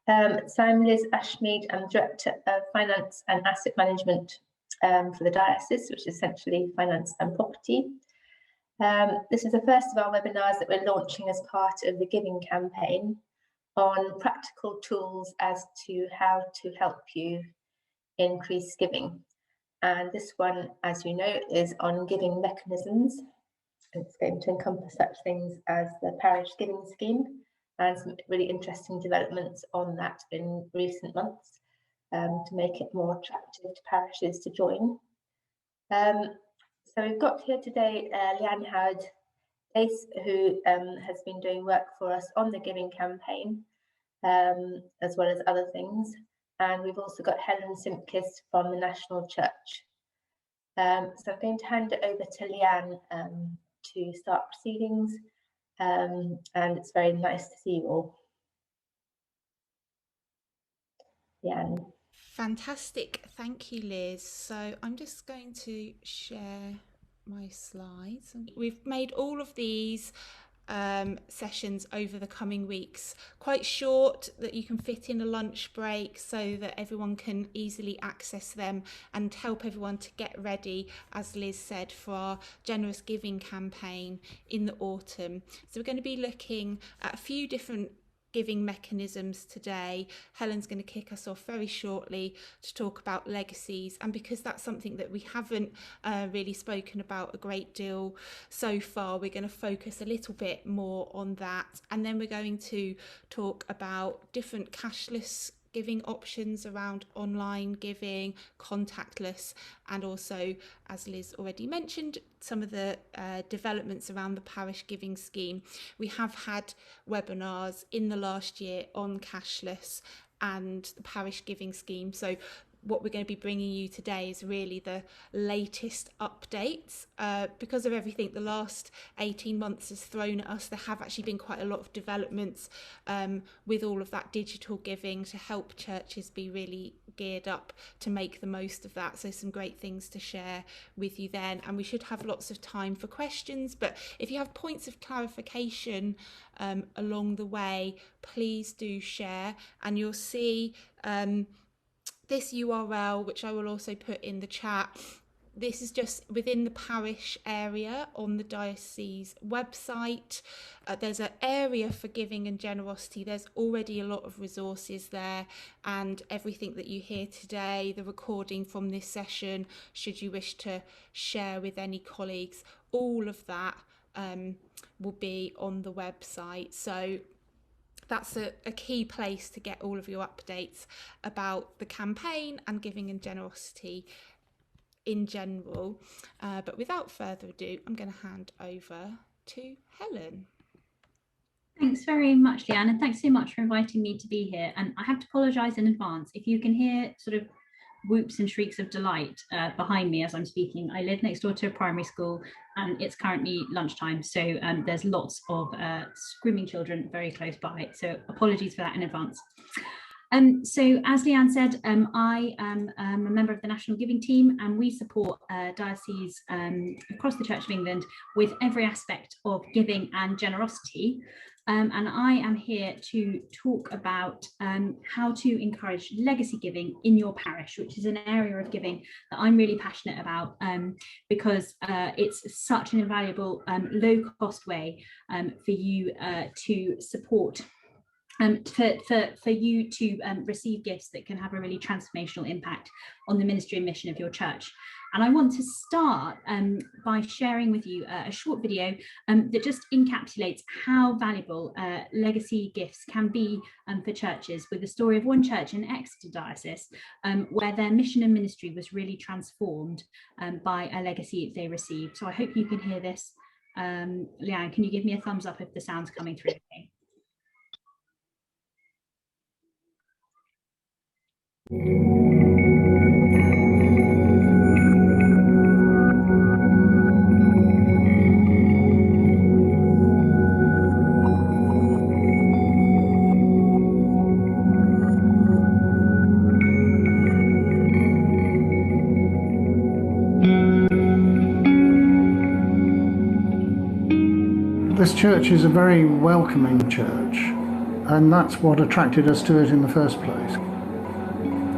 So I'm Liz Ashmead. I'm Director of Finance and Asset Management for the Diocese, which is essentially finance and property. This is the first of our webinars that we're launching as part of the Giving campaign on practical tools as to how to help you increase giving. And this one, as you know, is on giving mechanisms. It's going to encompass such things as the Parish Giving Scheme and some really interesting developments on that in recent months to make it more attractive to parishes to join. So we've got here today Leanne Howard-Ace, who has been doing work for us on the Giving campaign, as well as other things. And we've also got Helen Simpkins from the National Church. So I'm going to hand it over to Leanne to start proceedings, and it's very nice to see you all. Leanne. Fantastic, thank you, Liz. So I'm just going to share my slides. We've made all of these sessions over the coming weeks quite short, that you can fit in a lunch break so that everyone can easily access them and help everyone to get ready, as Liz said, for our generous giving campaign in the autumn. So we're going to be looking at a few different giving mechanisms today. Helen's going to kick us off very shortly to talk about legacies, and because that's something that we haven't really spoken about a great deal so far, we're going to focus a little bit more on that, and then we're going to talk about different cashless giving options around online giving, contactless, and also, as Liz already mentioned, some of the developments around the Parish Giving Scheme. We have had webinars in the last year on cashless and the Parish Giving Scheme, so what we're going to be bringing you today is really the latest updates. Because of everything the last 18 months has thrown at us, there have actually been quite a lot of developments with all of that digital giving to help churches be really geared up to make the most of that. So some great things to share with you then, and we should have lots of time for questions, but if you have points of clarification along the way, please do share, and you'll see this URL, which I will also put in the chat. This is just within the parish area on the diocese website. There's an area for giving and generosity. There's already a lot of resources there, and everything that you hear today, the recording from this session, should you wish to share with any colleagues, all of that will be on the website. So that's a key place to get all of your updates about the campaign and giving and generosity in general. But without further ado, I'm going to hand over to Helen. Thanks very much, Leanne, and thanks so much for inviting me to be here. And I have to apologise in advance if you can hear sort of whoops and shrieks of delight behind me as I'm speaking. I live next door to a primary school and it's currently lunchtime, so there's lots of screaming children very close by, so apologies for that in advance. So as Leanne said, I am a member of the National Giving team, and we support dioceses across the Church of England with every aspect of giving and generosity. And I am here to talk about how to encourage legacy giving in your parish, which is an area of giving that I'm really passionate about because it's such an invaluable low-cost way for you to support, for you to receive gifts that can have a really transformational impact on the ministry and mission of your church. And I want to start by sharing with you a short video that just encapsulates how valuable legacy gifts can be for churches, with the story of one church in Exeter Diocese where their mission and ministry was really transformed by a legacy they received. So I hope you can hear this. Leanne, can you give me a thumbs up if the sound's coming through? Okay. This church is a very welcoming church. and that's what attracted us to it in the first place.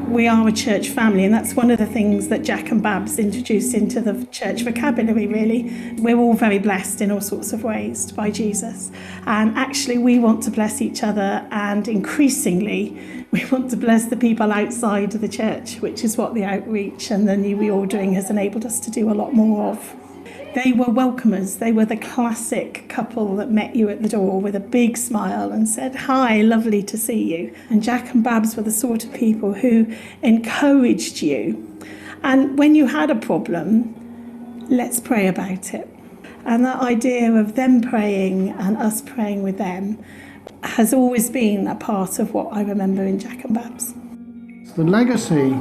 We are a church family, and that's one of the things that Jack and Babs introduced into the church vocabulary, really. We're all very blessed in all sorts of ways by Jesus, and actually we want to bless each other, and increasingly we want to bless the people outside of the church, which is what the outreach and the new reordering has enabled us to do a lot more of. They were welcomers. They were the classic couple that met you at the door with a big smile and said, "Hi, lovely to see you." And Jack and Babs were the sort of people who encouraged you. And when you had a problem, let's pray about it. And that idea of them praying and us praying with them has always been a part of what I remember in Jack and Babs. The legacy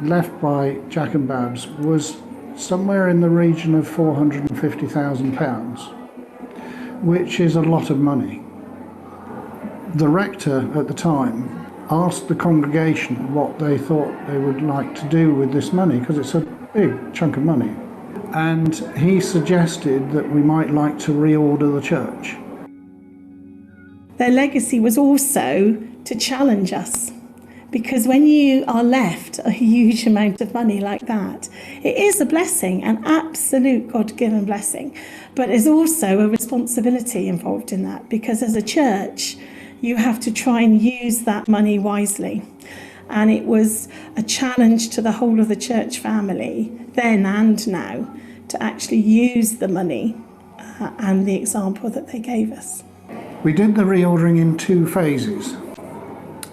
left by Jack and Babs was somewhere in the region of £450,000, which is a lot of money. The rector at the time asked the congregation what they thought they would like to do with this money, because it's a big chunk of money. And he suggested that we might like to reorder the church. Their legacy was also to challenge us. Because when you are left a huge amount of money like that, it is a blessing, an absolute God-given blessing. But there's also a responsibility involved in that, because as a church, you have to try and use that money wisely. And it was a challenge to the whole of the church family, then and now, to actually use the money and the example that they gave us. We did the reordering in 2 phases.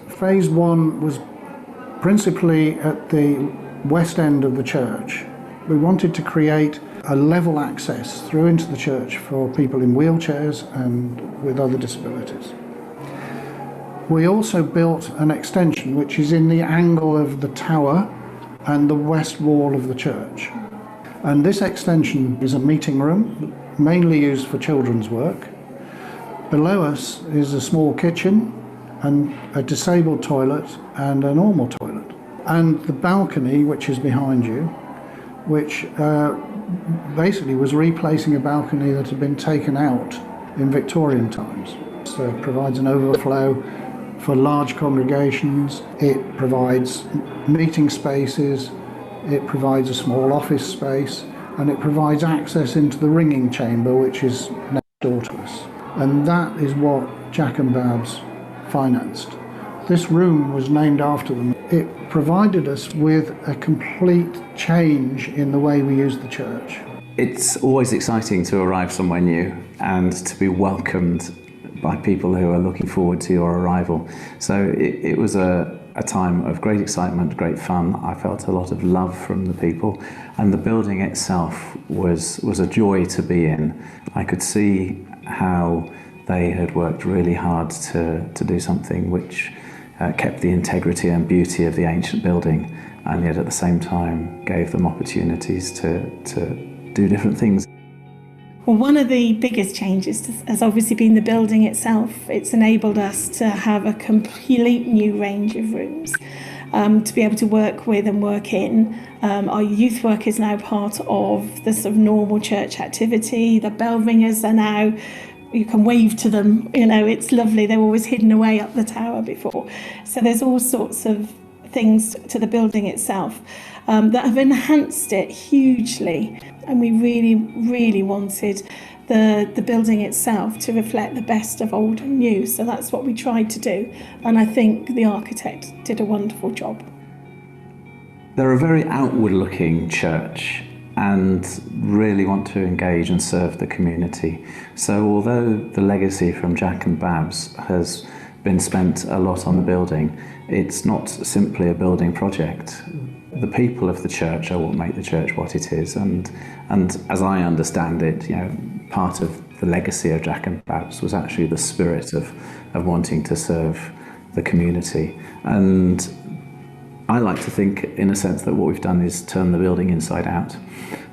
Phase 1 was principally at the west end of the church. We wanted to create a level access through into the church for people in wheelchairs and with other disabilities. We also built an extension which is in the angle of the tower and the west wall of the church. And this extension is a meeting room, mainly used for children's work. Below us is a small kitchen and a disabled toilet and a normal toilet. And the balcony, which is behind you, which basically was replacing a balcony that had been taken out in Victorian times. So it provides an overflow for large congregations, it provides meeting spaces, it provides a small office space, and it provides access into the ringing chamber, which is next door to us. And that is what Jack and Babs financed. This room was named after them. It provided us with a complete change in the way we use the church. It's always exciting to arrive somewhere new and to be welcomed by people who are looking forward to your arrival. So it was a time of great excitement, great fun. I felt a lot of love from the people, and the building itself was a joy to be in. I could see how they had worked really hard to do something which kept the integrity and beauty of the ancient building, and yet at the same time gave them opportunities to do different things. Well, one of the biggest changes has obviously been the building itself. It's enabled us to have a complete new range of rooms to be able to work with and work in. Our youth work is now part of the sort of normal church activity. The bell ringers are now, you can wave to them, you know, it's lovely. They were always hidden away up the tower before. So there's all sorts of things to the building itself that have enhanced it hugely. And we really, really wanted the building itself to reflect the best of old and new. So that's what we tried to do. And I think the architect did a wonderful job. They're a very outward-looking church and really want to engage and serve the community. So although the legacy from Jack and Babs has been spent a lot on the building, it's not simply a building project. The people of the church are what make the church what it is, and as I understand it, you know, part of the legacy of Jack and Babs was actually the spirit of wanting to serve the community. And I like to think, in a sense, that what we've done is turn the building inside out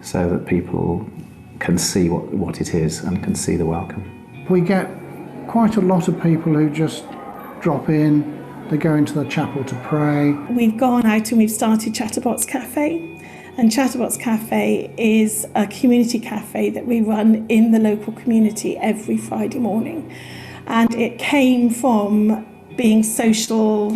so that people can see what it is and can see the welcome. We get quite a lot of people who just drop in. They go into the chapel to pray. We've gone out and we've started Chatterbox Cafe. And Chatterbox Cafe is a community cafe that we run in the local community every Friday morning. And it came from being sociable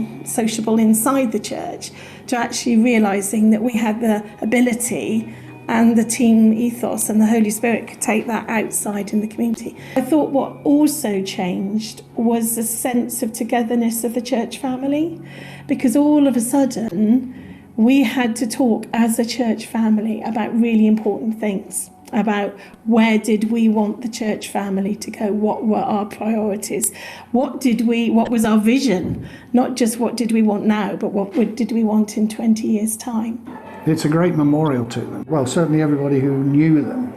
inside the church to actually realising that we had the ability and the team ethos and the Holy Spirit could take that outside in the community. I thought what also changed was a sense of togetherness of the church family, because all of a sudden we had to talk as a church family about really important things, about where did we want the church family to go, what were our priorities, what was our vision, not just what did we want now, but what did we want in 20 years' time. It's a great memorial to them. Well, certainly everybody who knew them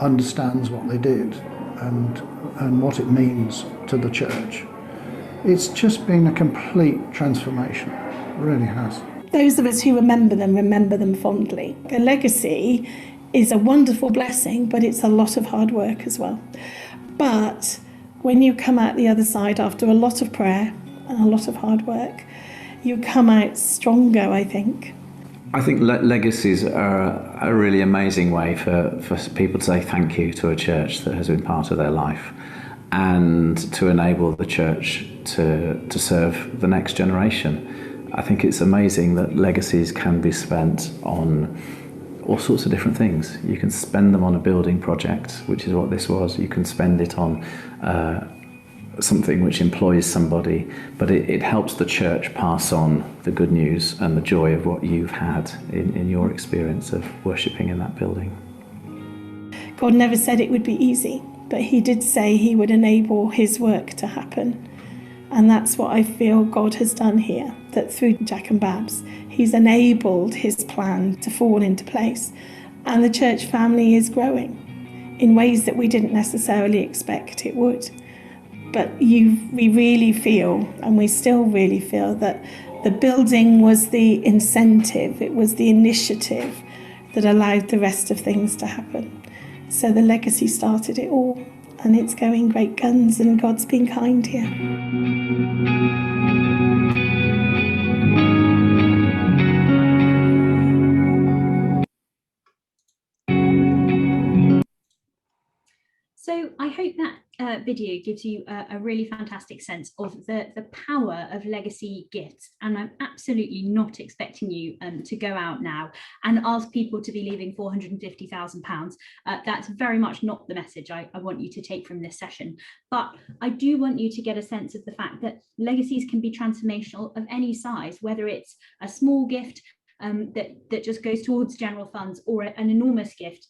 understands what they did and what it means to the church. It's just been a complete transformation. It really has. Those of us who remember them fondly. A legacy is a wonderful blessing, but it's a lot of hard work as well. But when you come out the other side after a lot of prayer and a lot of hard work, you come out stronger, I think. I think legacies are a really amazing way for people to say thank you to a church that has been part of their life, and to enable the church to serve the next generation. I think it's amazing that legacies can be spent on all sorts of different things. You can spend them on a building project, which is what this was. You can spend it on something which employs somebody, but it helps the church pass on the good news and the joy of what you've had in your experience of worshipping in that building. God never said it would be easy, but he did say he would enable his work to happen. And that's what I feel God has done here, that through Jack and Babs, he's enabled his plan to fall into place. And the church family is growing in ways that we didn't necessarily expect it would. But we really feel, and we still really feel, that the building was the incentive, it was the initiative that allowed the rest of things to happen. So the legacy started it all, and it's going great guns, and God's been kind here. So I hope that video gives you a really fantastic sense of the power of legacy gifts. And I'm absolutely not expecting you to go out now and ask people to be leaving £450,000. That's very much not the message I want you to take from this session. But I do want you to get a sense of the fact that legacies can be transformational of any size, whether it's a small gift that just goes towards general funds, or an enormous gift.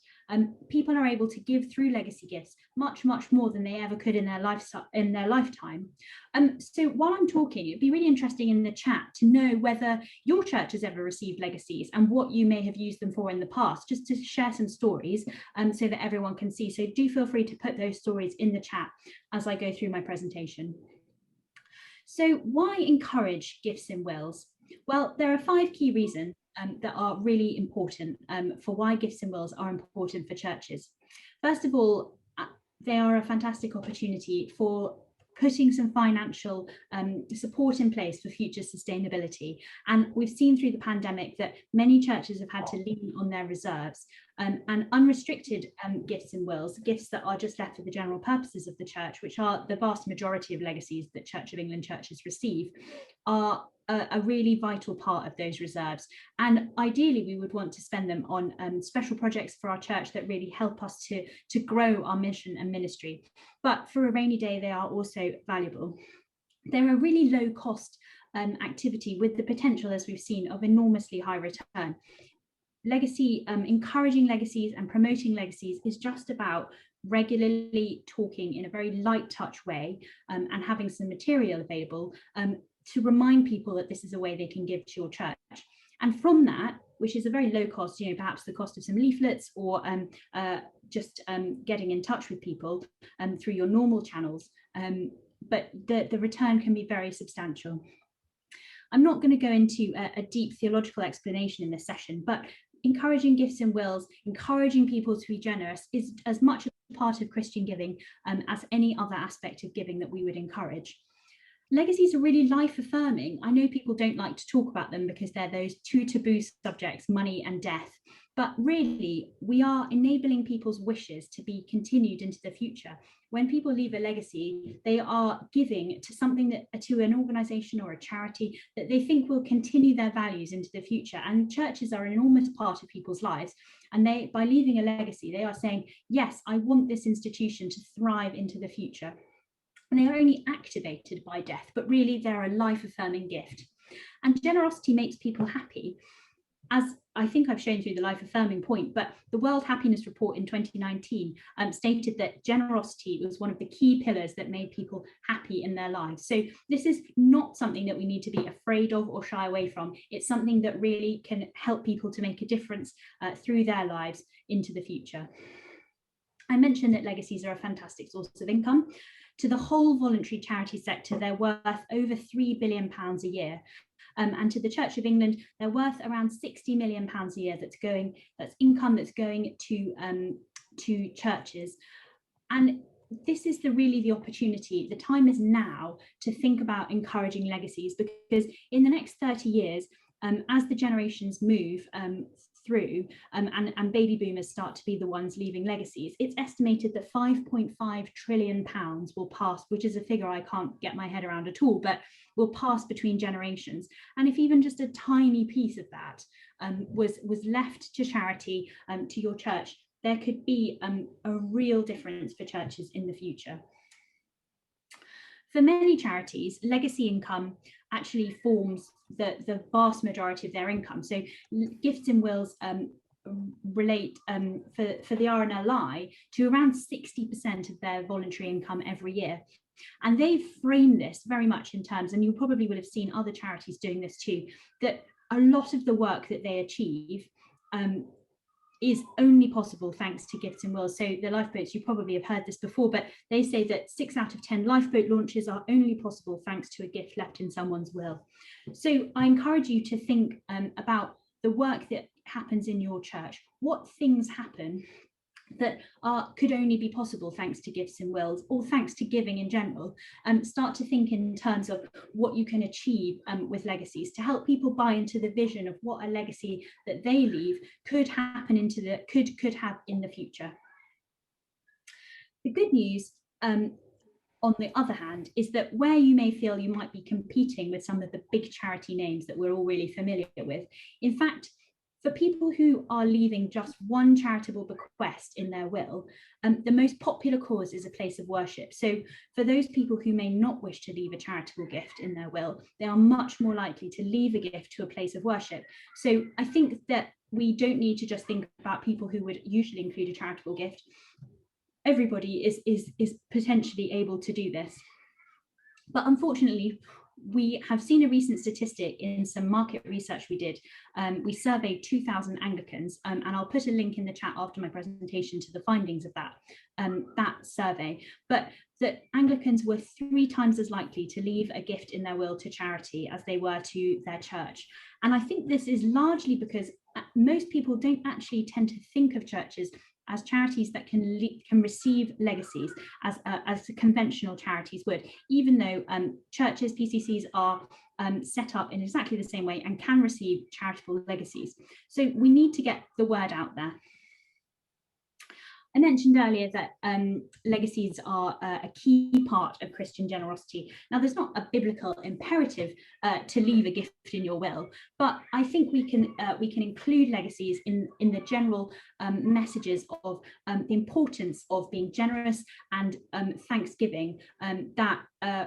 People are able to give through legacy gifts much more than they ever could in their lifetime. So while I'm talking, it'd be really interesting in the chat to know whether your church has ever received legacies and what you may have used them for in the past, just to share some stories so that everyone can see. So do feel free to put those stories in the chat as I go through my presentation. So why encourage gifts in wills? Well, there are 5 key reasons that are really important for why gifts and wills are important for churches. First of all, they are a fantastic opportunity for putting some financial support in place for future sustainability. And we've seen through the pandemic that many churches have had to lean on their reserves, and unrestricted gifts and wills, gifts that are just left for the general purposes of the church, which are the vast majority of legacies that Church of England churches receive, are a really vital part of those reserves. And ideally, we would want to spend them on special projects for our church that really help us to grow our mission and ministry. But for a rainy day, they are also valuable. They're a really low cost activity with the potential, as we've seen, of enormously high return. Legacy, encouraging legacies and promoting legacies is just about regularly talking in a very light touch way and having some material available to remind people that this is a way they can give to your church. And from that, which is a very low cost, perhaps the cost of some leaflets or just getting in touch with people through your normal channels, but the return can be very substantial. I'm not going to go into a deep theological explanation in this session, but encouraging gifts and wills, encouraging people to be generous is as much a part of Christian giving as any other aspect of giving that we would encourage. Legacies are really life affirming. I know people don't like to talk about them because they're those 2 taboo subjects, money and death. But really, we are enabling people's wishes to be continued into the future. When people leave a legacy, they are giving to something to an organisation or a charity that they think will continue their values into the future. And churches are an enormous part of people's lives. And by leaving a legacy, they are saying, yes, I want this institution to thrive into the future. And they are only activated by death, but really they're a life-affirming gift. And generosity makes people happy. As I think I've shown through the life affirming point, but the World Happiness Report in 2019 stated that generosity was one of the key pillars that made people happy in their lives. So this is not something that we need to be afraid of or shy away from. It's something that really can help people to make a difference through their lives into the future. I mentioned that legacies are a fantastic source of income. To the whole voluntary charity sector, they're worth over £3 billion a year. And to the Church of England, they're worth around £60 million a year. That's income that's going to churches. And this is really the opportunity. The time is now to think about encouraging legacies, because in the next 30 years, as the generations move through and baby boomers start to be the ones leaving legacies, it's estimated that £5.5 trillion will pass, which is a figure I can't get my head around at all, but will pass between generations. And if even just a tiny piece of that was left to charity, to your church, there could be a real difference for churches in the future. For many charities, legacy income actually forms the vast majority of their income. So gifts and wills relate for the RNLI to around 60% of their voluntary income every year. And they've framed this very much in terms, and you probably will have seen other charities doing this too, that a lot of the work that they achieve is only possible thanks to gifts and wills. So the lifeboats, you probably have heard this before, but they say that 6 out of 10 lifeboat launches are only possible thanks to a gift left in someone's will. So I encourage you to think about the work that happens in your church. What things happen that could only be possible thanks to gifts and wills, or thanks to giving in general? Start to think in terms of what you can achieve with legacies, to help people buy into the vision of what a legacy that they leave could happen could have in the future. The good news, on the other hand, is that where you may feel you might be competing with some of the big charity names that we're all really familiar with, in fact, for people who are leaving just one charitable bequest in their will, the most popular cause is a place of worship. So for those people who may not wish to leave a charitable gift in their will, they are much more likely to leave a gift to a place of worship. So I think that we don't need to just think about people who would usually include a charitable gift. Everybody is potentially able to do this. But unfortunately, we have seen a recent statistic in some market research we did. We surveyed 2,000 Anglicans, and I'll put a link in the chat after my presentation to the findings of that survey. But that Anglicans were 3 times as likely to leave a gift in their will to charity as they were to their church. And I think this is largely because most people don't actually tend to think of churches as charities that can receive legacies as conventional charities would, even though churches, PCCs are set up in exactly the same way and can receive charitable legacies. So we need to get the word out there. I mentioned earlier that legacies are a key part of Christian generosity. Now, there's not a biblical imperative to leave a gift in your will, but I think we can include legacies in the general messages of the importance of being generous and thanksgiving that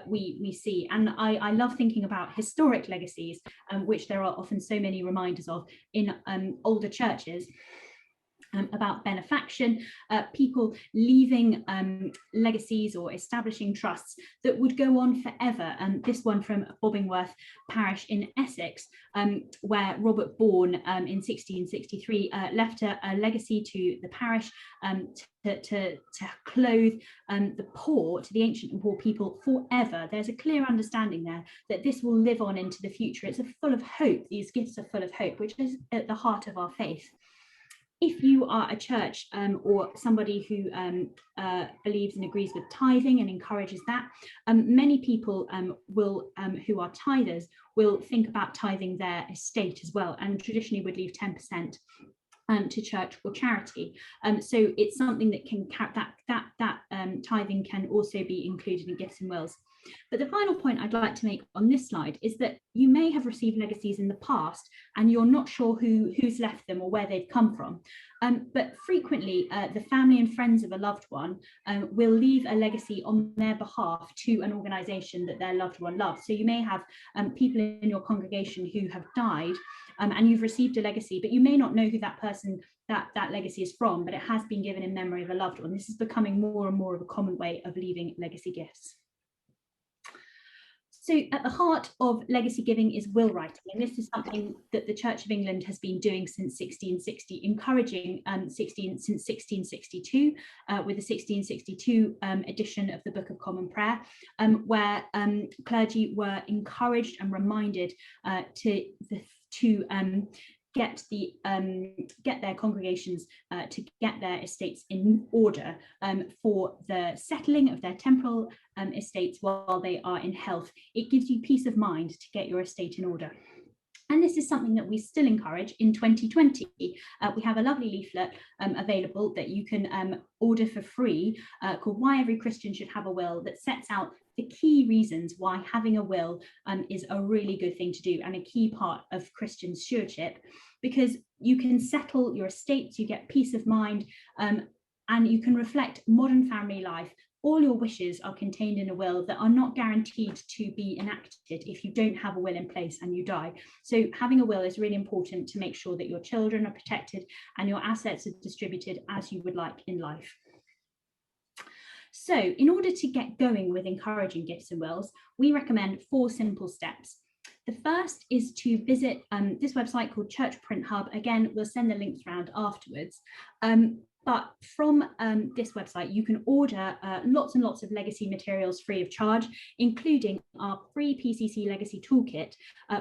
we see. And I love thinking about historic legacies, which there are often so many reminders of in older churches. About benefaction, people leaving legacies or establishing trusts that would go on forever. And this one from Bobbingworth Parish in Essex, where Robert Bourne in 1663 left a legacy to the parish to clothe the poor, to the ancient and poor people forever. There's a clear understanding there that this will live on into the future. It's full of hope. These gifts are full of hope, which is at the heart of our faith. If you are a church or somebody who believes and agrees with tithing and encourages that, many people who are tithers will think about tithing their estate as well, and traditionally would leave 10%. to church or charity. So it's something that can that tithing can also be included in gifts and wills. But the final point I'd like to make on this slide is that you may have received legacies in the past and you're not sure who's left them or where they've come from. But frequently the family and friends of a loved one will leave a legacy on their behalf to an organisation that their loved one loves. So you may have people in your congregation who have died and you've received a legacy, but you may not know who that person, that legacy is from, but it has been given in memory of a loved one. This is becoming more and more of a common way of leaving legacy gifts. So at the heart of legacy giving is will writing, and this is something that the Church of England has been doing since 1660, encouraging since 1662 with the 1662 edition of the Book of Common Prayer, where clergy were encouraged and reminded to get their congregations to get their estates in order for the settling of their temporal estates while they are in health. It gives you peace of mind to get your estate in order. And this is something that we still encourage in 2020. We have a lovely leaflet available that you can order for free called Why Every Christian Should Have a Will, that sets out the key reasons why having a will is a really good thing to do and a key part of Christian stewardship, because you can settle your estates, you get peace of mind, and you can reflect modern family life. All your wishes are contained in a will that are not guaranteed to be enacted if you don't have a will in place and you die. So having a will is really important to make sure that your children are protected and your assets are distributed as you would like in life. So in order to get going with encouraging gifts and wills, we recommend 4 simple steps. The first is to visit this website called Church Print Hub. Again, we'll send the links around afterwards. But from this website, you can order lots and lots of legacy materials free of charge, including our free PCC Legacy Toolkit,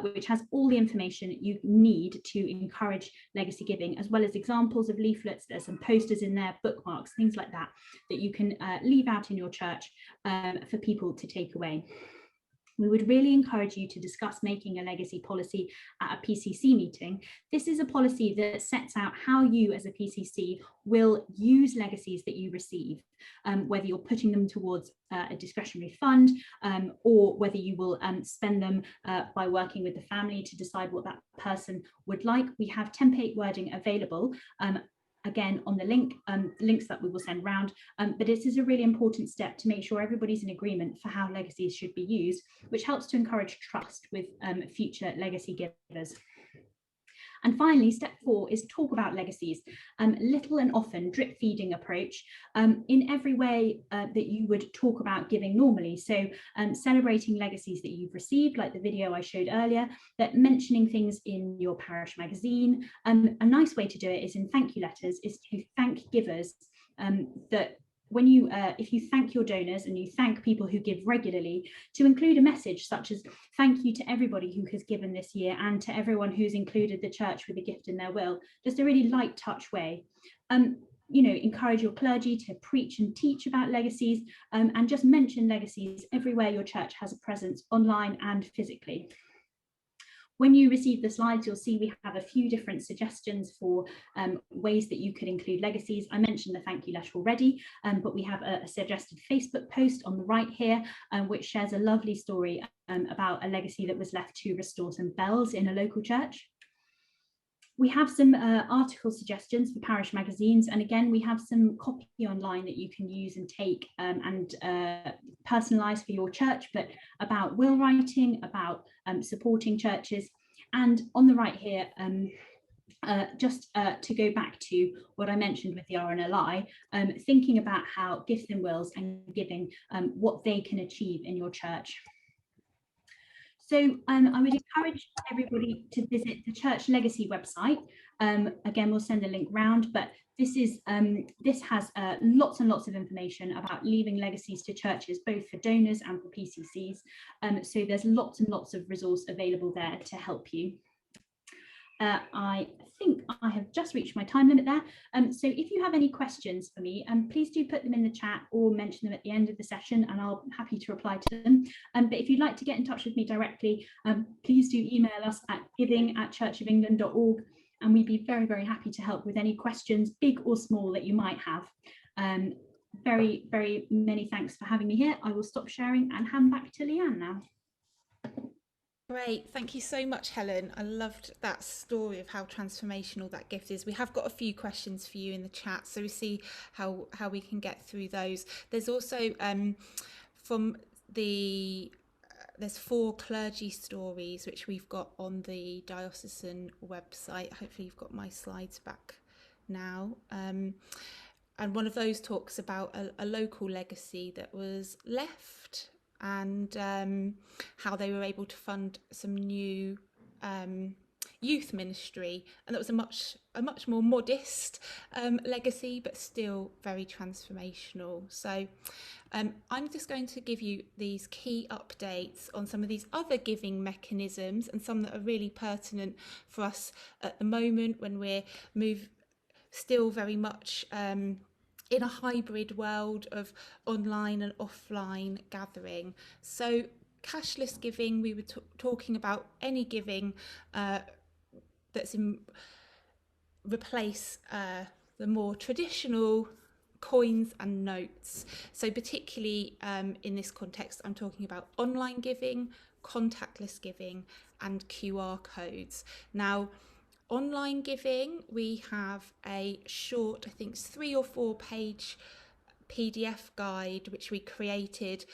which has all the information you need to encourage legacy giving, as well as examples of leaflets. There's some posters in there, bookmarks, things like that, that you can leave out in your church for people to take away. We would really encourage you to discuss making a legacy policy at a PCC meeting. This is a policy that sets out how you as a PCC will use legacies that you receive, whether you're putting them towards a discretionary fund or whether you will spend them by working with the family to decide what that person would like. We have template wording available again on the links that we will send round, but this is a really important step to make sure everybody's in agreement for how legacies should be used, which helps to encourage trust with future legacy givers. And finally, step 4 is talk about legacies, little and often, drip feeding approach in every way that you would talk about giving normally. So celebrating legacies that you've received, like the video I showed earlier, that mentioning things in your parish magazine. A nice way to do it is in thank you letters, is to thank givers that when you, if you thank your donors and you thank people who give regularly, to include a message such as thank you to everybody who has given this year and to everyone who's included the church with a gift in their will, just a really light touch way. You know, encourage your clergy to preach and teach about legacies and just mention legacies everywhere your church has a presence, online and physically. When you receive the slides, you'll see we have a few different suggestions for ways that you could include legacies. I mentioned the thank you letter already, but we have a suggested Facebook post on the right here, which shares a lovely story about a legacy that was left to restore some bells in a local church. We have some article suggestions for parish magazines, and again we have some copy online that you can use and take and personalise for your church, but about will writing, about supporting churches. And on the right here, just to go back to what I mentioned with the RNLI, thinking about how gifts and wills and giving, what they can achieve in your church. So I would encourage everybody to visit the Church Legacy website. Again, we'll send a link round, but this has lots and lots of information about leaving legacies to churches, both for donors and for PCCs. So there's lots and lots of resource available there to help you. I think I have just reached my time limit there. So if you have any questions for me, please do put them in the chat or mention them at the end of the session and I'll be happy to reply to them. But if you'd like to get in touch with me directly, please do email us at giving@churchofengland.org. and we'd be very, very happy to help with any questions, big or small, that you might have. Very, very many thanks for having me here. I will stop sharing and hand back to Leanne now. Great, thank you so much, Helen. I loved that story of how transformational that gift is. We have got a few questions for you in the chat, so we see how we can get through those. There's also from the there's 4 clergy stories which we've got on the diocesan website. Hopefully you've got my slides back now. And one of those talks about a local legacy that was left, and how they were able to fund some new youth ministry, and that was a much more modest legacy, but still very transformational. So I'm just going to give you these key updates on some of these other giving mechanisms, and some that are really pertinent for us at the moment when we're still very much in a hybrid world of online and offline gathering. So cashless giving, we were talking about any giving that's replace the more traditional coins and notes. So particularly in this context, I'm talking about online giving, contactless giving, and QR codes. Now, online giving, we have a short, I think it's 3 or 4 page PDF guide which we created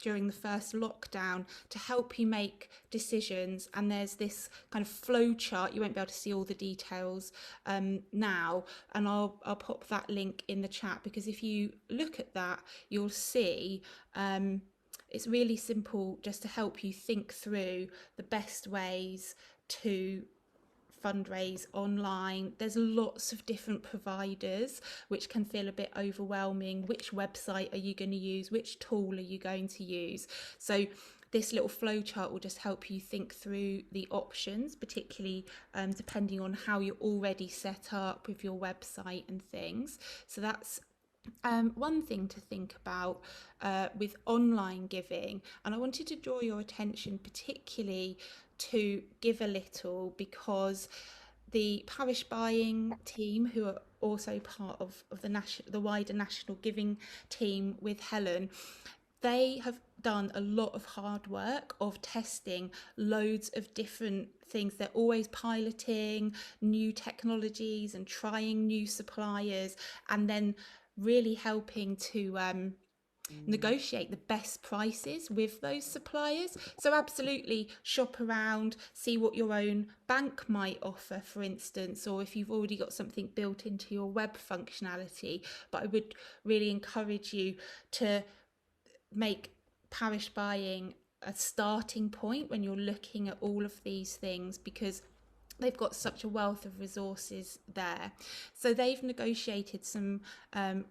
during the first lockdown to help you make decisions, and there's this kind of flow chart. You won't be able to see all the details now, and I'll pop that link in the chat, because if you look at that, you'll see it's really simple, just to help you think through the best ways to fundraise online. There's lots of different providers which can feel a bit overwhelming. Which website are you going to use? Which tool are you going to use? So this little flow chart will just help you think through the options, particularly depending on how you're already set up with your website and things. So that's one thing to think about with online giving. And I wanted to draw your attention particularly to Give a Little, because the parish buying team, who are also part of the wider national giving team with Helen, they have done a lot of hard work of testing loads of different things. They're always piloting new technologies and trying new suppliers, and then really helping to negotiate the best prices with those suppliers. So absolutely shop around, see what your own bank might offer, for instance, or if you've already got something built into your web functionality. But I would really encourage you to make parish buying a starting point when you're looking at all of these things, because they've got such a wealth of resources there. So they've negotiated some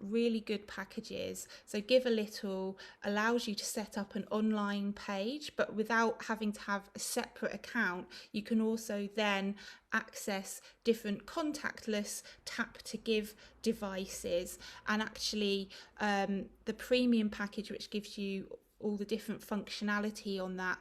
really good packages. So Give a Little allows you to set up an online page, but without having to have a separate account. You can also then access different contactless tap to give devices, and actually the premium package, which gives you all the different functionality on that,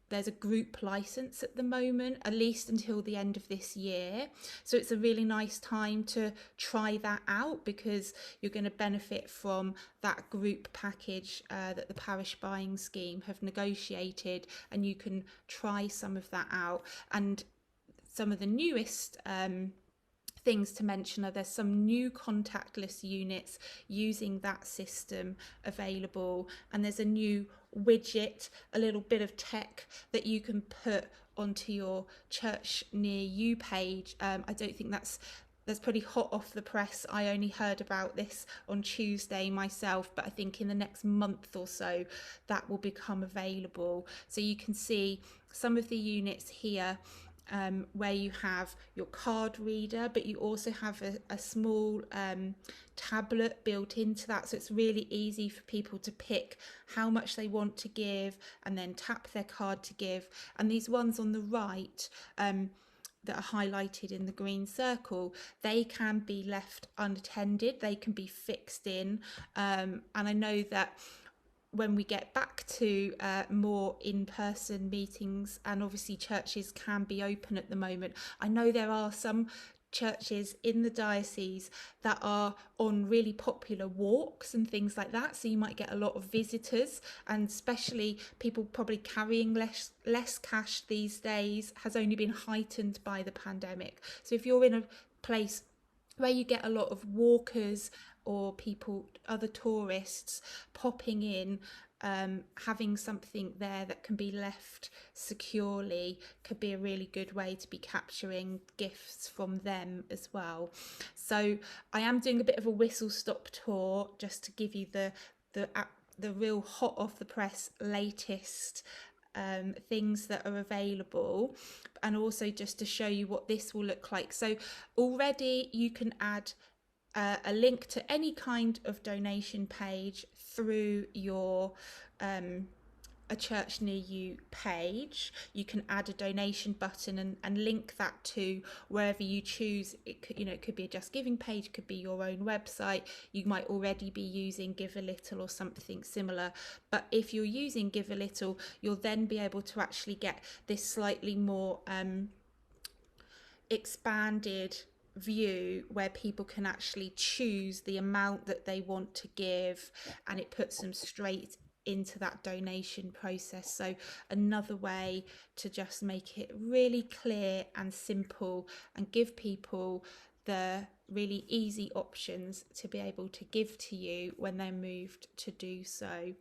there's a group license at the moment, at least until the end of this year. So it's a really nice time to try that out, because you're going to benefit from that group package that the parish buying scheme have negotiated, and you can try some of that out. And some of the newest things to mention are there's some new contactless units using that system available, and there's a new widget, a little bit of tech that you can put onto your church near you page. I don't think that's pretty hot off the press. I only heard about this on Tuesday myself, but I think in the next month or so that will become available. So you can see some of the units here where you have your card reader, but you also have a small tablet built into that, so it's really easy for people to pick how much they want to give and then tap their card to give. And these ones on the right that are highlighted in the green circle, they can be left unattended, they can be fixed in, and I know that when we get back to more in-person meetings, and obviously churches can be open at the moment. I know there are some churches in the diocese that are on really popular walks and things like that, so you might get a lot of visitors, and especially people probably carrying less cash these days has only been heightened by the pandemic. So if you're in a place where you get a lot of walkers or people, other tourists popping in, having something there that can be left securely could be a really good way to be capturing gifts from them as well. So I am doing a bit of a whistle-stop tour just to give you the real hot off the press latest things that are available, and also just to show you what this will look like. So already you can add a link to any kind of donation page through your a church near you page. You can add a donation button and link that to wherever you choose. It could, it could be a Just Giving page, could be your own website. You might already be using Give a Little or something similar. But if you're using Give a Little, you'll then be able to actually get this slightly more expanded view where people can actually choose the amount that they want to give, and it puts them straight into that donation process. So another way to just make it really clear and simple and give people the really easy options to be able to give to you when they're moved to do so.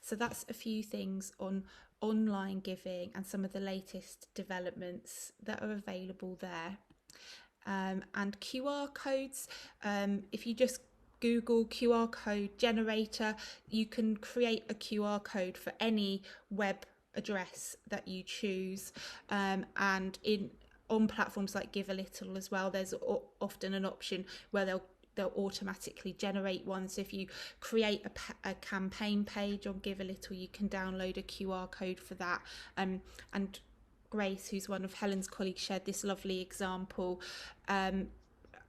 So that's a few things on online giving and some of the latest developments that are available there. And QR codes, if you just Google QR code generator, you can create a QR code for any web address that you choose, and on platforms like Give a Little as well, there's often an option where they'll automatically generate one. So if you create a campaign page on Give a Little, you can download a QR code for that. And Grace, who's one of Helen's colleagues, shared this lovely example.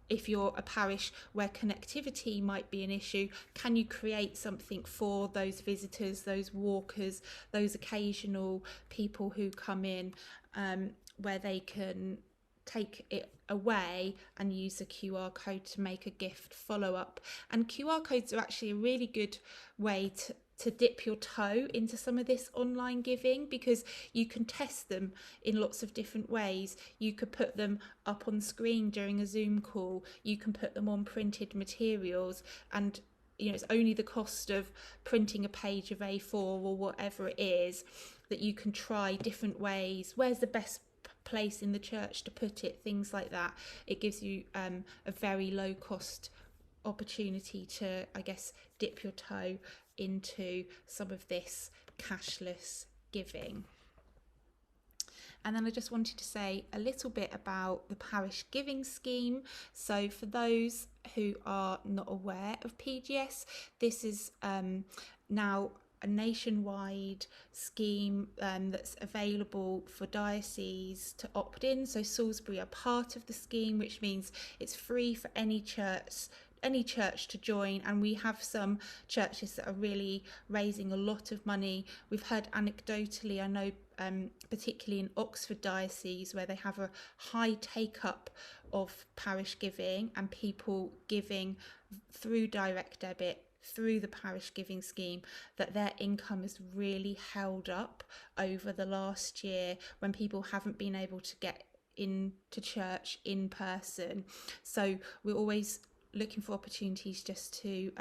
If you're a parish where connectivity might be an issue, can you create something for those visitors, those walkers, those occasional people who come in, where they can take it away and use a QR code to make a gift follow-up? And QR codes are actually a really good way to dip your toe into some of this online giving, because you can test them in lots of different ways. You could put them up on screen during a Zoom call, you can put them on printed materials, and it's only the cost of printing a page of A4 or whatever it is that you can try different ways. Where's the best place in the church to put it? Things like that. It gives you a very low cost opportunity to, I guess, dip your toe into some of this cashless giving. And then I just wanted to say a little bit about the parish giving scheme. So for those who are not aware of PGS, this is now a nationwide scheme that's available for dioceses to opt in. So Salisbury are part of the scheme, which means it's free for any church to join, and we have some churches that are really raising a lot of money. We've heard anecdotally, I know particularly in Oxford Diocese, where they have a high take-up of parish giving and people giving through direct debit through the parish giving scheme, that their income has really held up over the last year when people haven't been able to get into church in person. So we're always looking for opportunities just to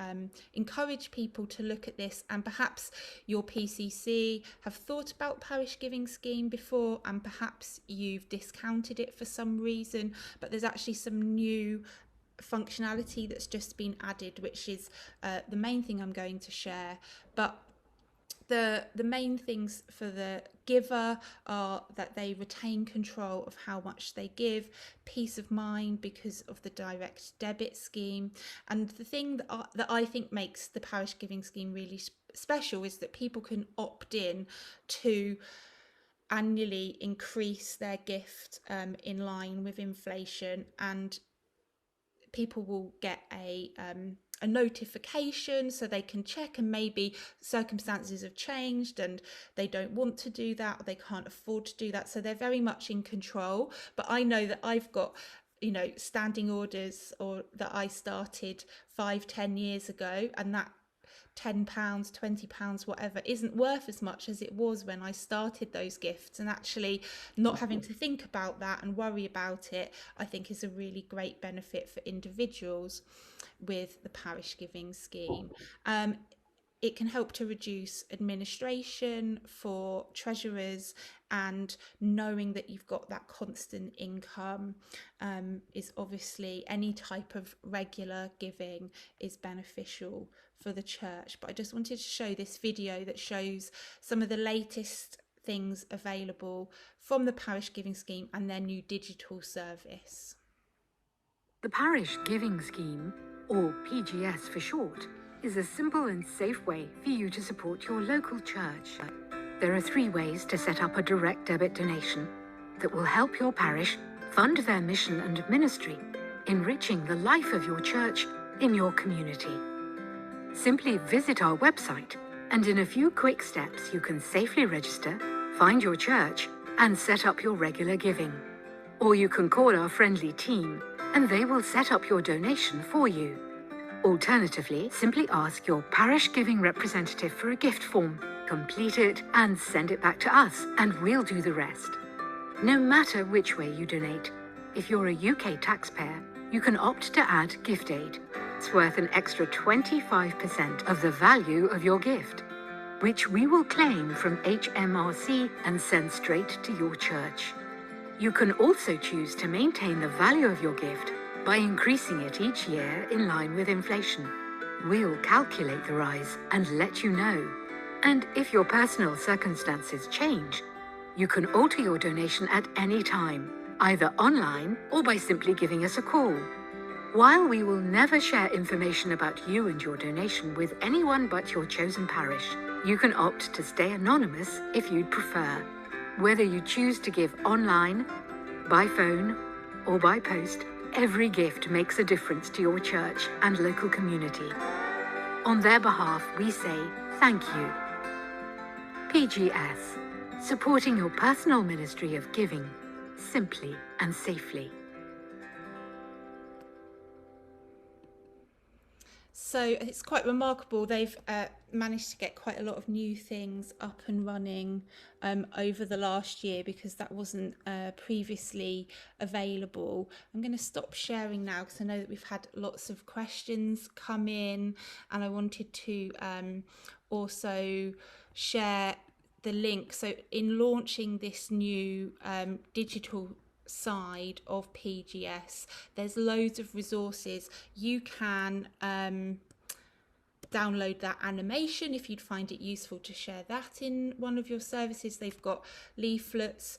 encourage people to look at this, and perhaps your PCC have thought about parish giving scheme before and perhaps you've discounted it for some reason, but there's actually some new functionality that's just been added, which is the main thing I'm going to share. But the main things for the giver are that they retain control of how much they give, peace of mind because of the direct debit scheme, and the thing that I think makes the parish giving scheme really special is that people can opt in to annually increase their gift in line with inflation, and people will get a a notification so they can check, and maybe circumstances have changed and they don't want to do that, or they can't afford to do that. So they're very much in control. But I know that I've got, standing orders, or that I started 5-10 years ago, and that £10, £20, whatever, isn't worth as much as it was when I started those gifts. And actually not having to think about that and worry about it, I think, is a really great benefit for individuals with the parish giving scheme. It can help to reduce administration for treasurers, and knowing that you've got that constant income is obviously, any type of regular giving is beneficial for the church. But I just wanted to show this video that shows some of the latest things available from the parish giving scheme and their new digital service. The Parish Giving Scheme, or PGS for short, is a simple and safe way for you to support your local church. There are 3 ways to set up a direct debit donation that will help your parish fund their mission and ministry, enriching the life of your church in your community. Simply visit our website, and in a few quick steps you can safely register, find your church, and set up your regular giving. Or you can call our friendly team and they will set up your donation for you. Alternatively, simply ask your parish giving representative for a gift form, complete it and send it back to us, and we'll do the rest. No matter which way you donate, if you're a UK taxpayer, you can opt to add gift aid. It's worth an extra 25% of the value of your gift, which we will claim from HMRC and send straight to your church. You can also choose to maintain the value of your gift by increasing it each year in line with inflation. We'll calculate the rise and let you know. And if your personal circumstances change, you can alter your donation at any time, either online or by simply giving us a call. While we will never share information about you and your donation with anyone but your chosen parish, you can opt to stay anonymous if you'd prefer. Whether you choose to give online, by phone, or by post, every gift makes a difference to your church and local community. On their behalf, we say thank you. PGS, supporting your personal ministry of giving, simply and safely. So it's quite remarkable. They've managed to get quite a lot of new things up and running over the last year, because that wasn't previously available. I'm going to stop sharing now because I know that we've had lots of questions come in, and I wanted to also share the link. So in launching this new digital side of PGS, there's loads of resources. You can download that animation if you'd find it useful to share that in one of your services. They've got leaflets,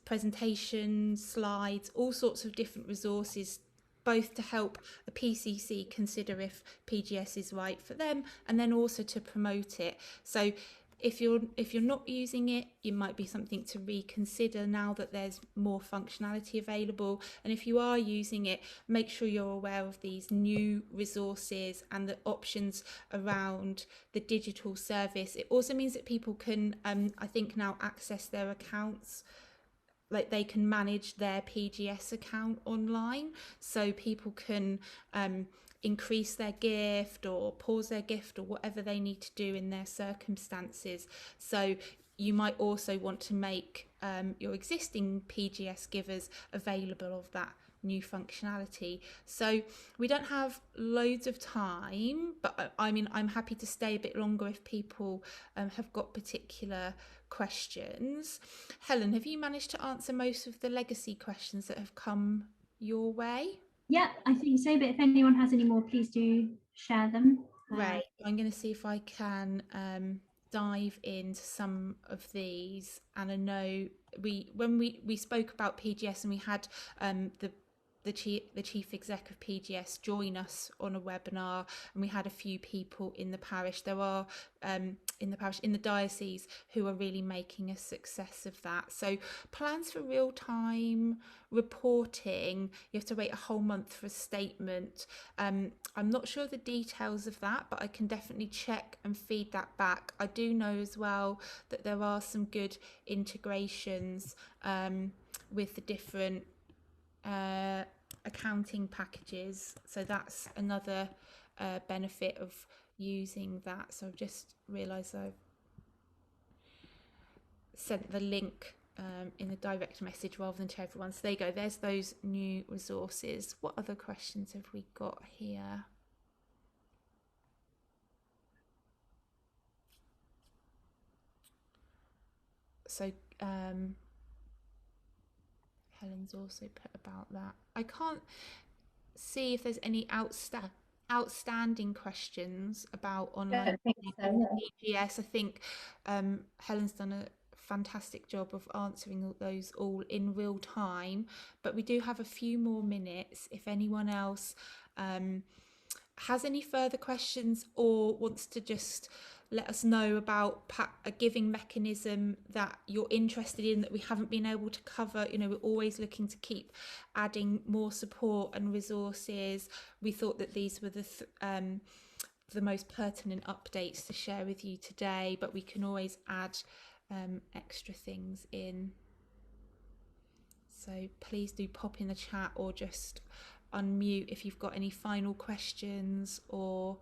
presentations, slides, all sorts of different resources, both to help the PCC consider if PGS is right for them, and then also to promote it. So if you're not using it, it might be something to reconsider now that there's more functionality available. And if you are using it, make sure you're aware of these new resources and the options around the digital service. It also means that people can, I think, now access their accounts. Like, they can manage their PGS account online, so people can increase their gift or pause their gift or whatever they need to do in their circumstances. So you might also want to make your existing PGS givers available of that new functionality. So we don't have loads of time, but I mean, I'm happy to stay a bit longer if people have got particular questions. Helen, have you managed to answer most of the legacy questions that have come your way? Yeah, I think so, but if anyone has any more, please do share them. Right, I'm going to see if I can dive into some of these. And I know when we spoke about PGS, and we had the chief exec of PGS join us on a webinar, and we had a few people in the parish. There are in the parish, in the diocese, who are really making a success of that. So plans for real-time reporting, you have to wait a whole month for a statement. I'm not sure the details of that, but I can definitely check and feed that back. I do know as well that there are some good integrations with the different accounting packages, so that's another benefit of using that. So I've just realised I've sent the link in a direct message rather than to everyone. So there you go, there's those new resources. What other questions have we got here? So Helen's also put about that. I can't see if there's any outstanding questions about online PGS. I think Helen's done a fantastic job of answering those all in real time, but we do have a few more minutes if anyone else has any further questions or wants to just let us know about a giving mechanism that you're interested in that we haven't been able to cover. You know, we're always looking to keep adding more support and resources. We thought that these were the most pertinent updates to share with you today, but we can always add extra things in. So please do pop in the chat or just unmute if you've got any final questions or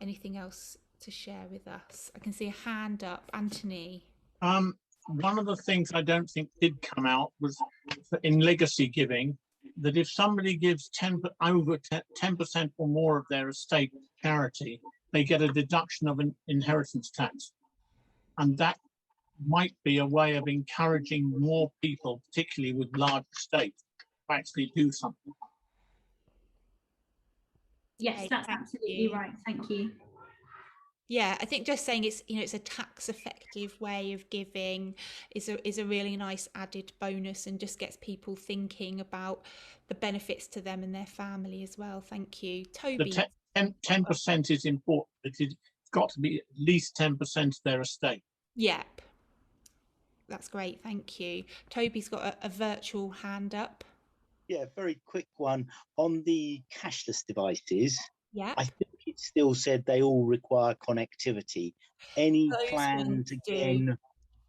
anything else to share with us. I can see a hand up. Anthony. One of the things I don't think did come out was in legacy giving, that if somebody gives over 10% or more of their estate charity, they get a deduction of an inheritance tax. And that might be a way of encouraging more people, particularly with large estates, to actually do something. Yes, that's absolutely right. Thank you. Yeah, I think just saying it's, you know, it's a tax effective way of giving is a really nice added bonus and just gets people thinking about the benefits to them and their family as well. Thank you. Toby. The 10% is important. It's got to be at least 10% of their estate. Yep. That's great. Thank you. Toby's got a virtual hand up. Yeah, very quick one on the cashless devices. Yeah. I think it still said they all require connectivity. Any plans again,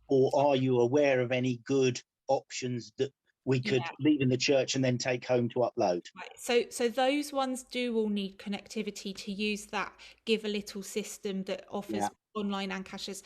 or are you aware of any good options that we could leave in the church and then take home to upload? Right. So those ones do all need connectivity to use that Give a Little system that offers online and cashless.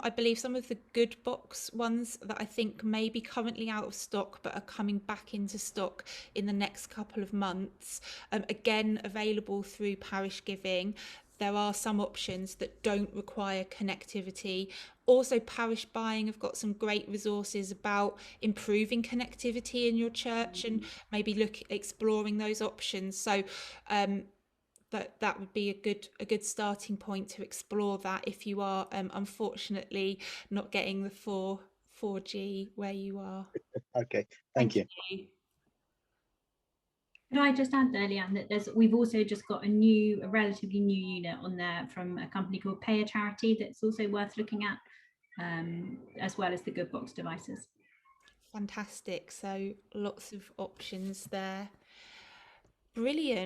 I believe some of the good box ones that I think may be currently out of stock but are coming back into stock in the next couple of months, again available through Parish Giving. There are some options that don't require connectivity. Also, Parish Buying have got some great resources about improving connectivity in your church and maybe exploring those options. So that would be a good starting point to explore that if you are unfortunately not getting the 4G where you are. Okay, thank you. Could I just add there, Leanne, that we've also just got a relatively new unit on there from a company called Parish Charity that's also worth looking at, as well as the good box devices. Fantastic. So lots of options there. Brilliant.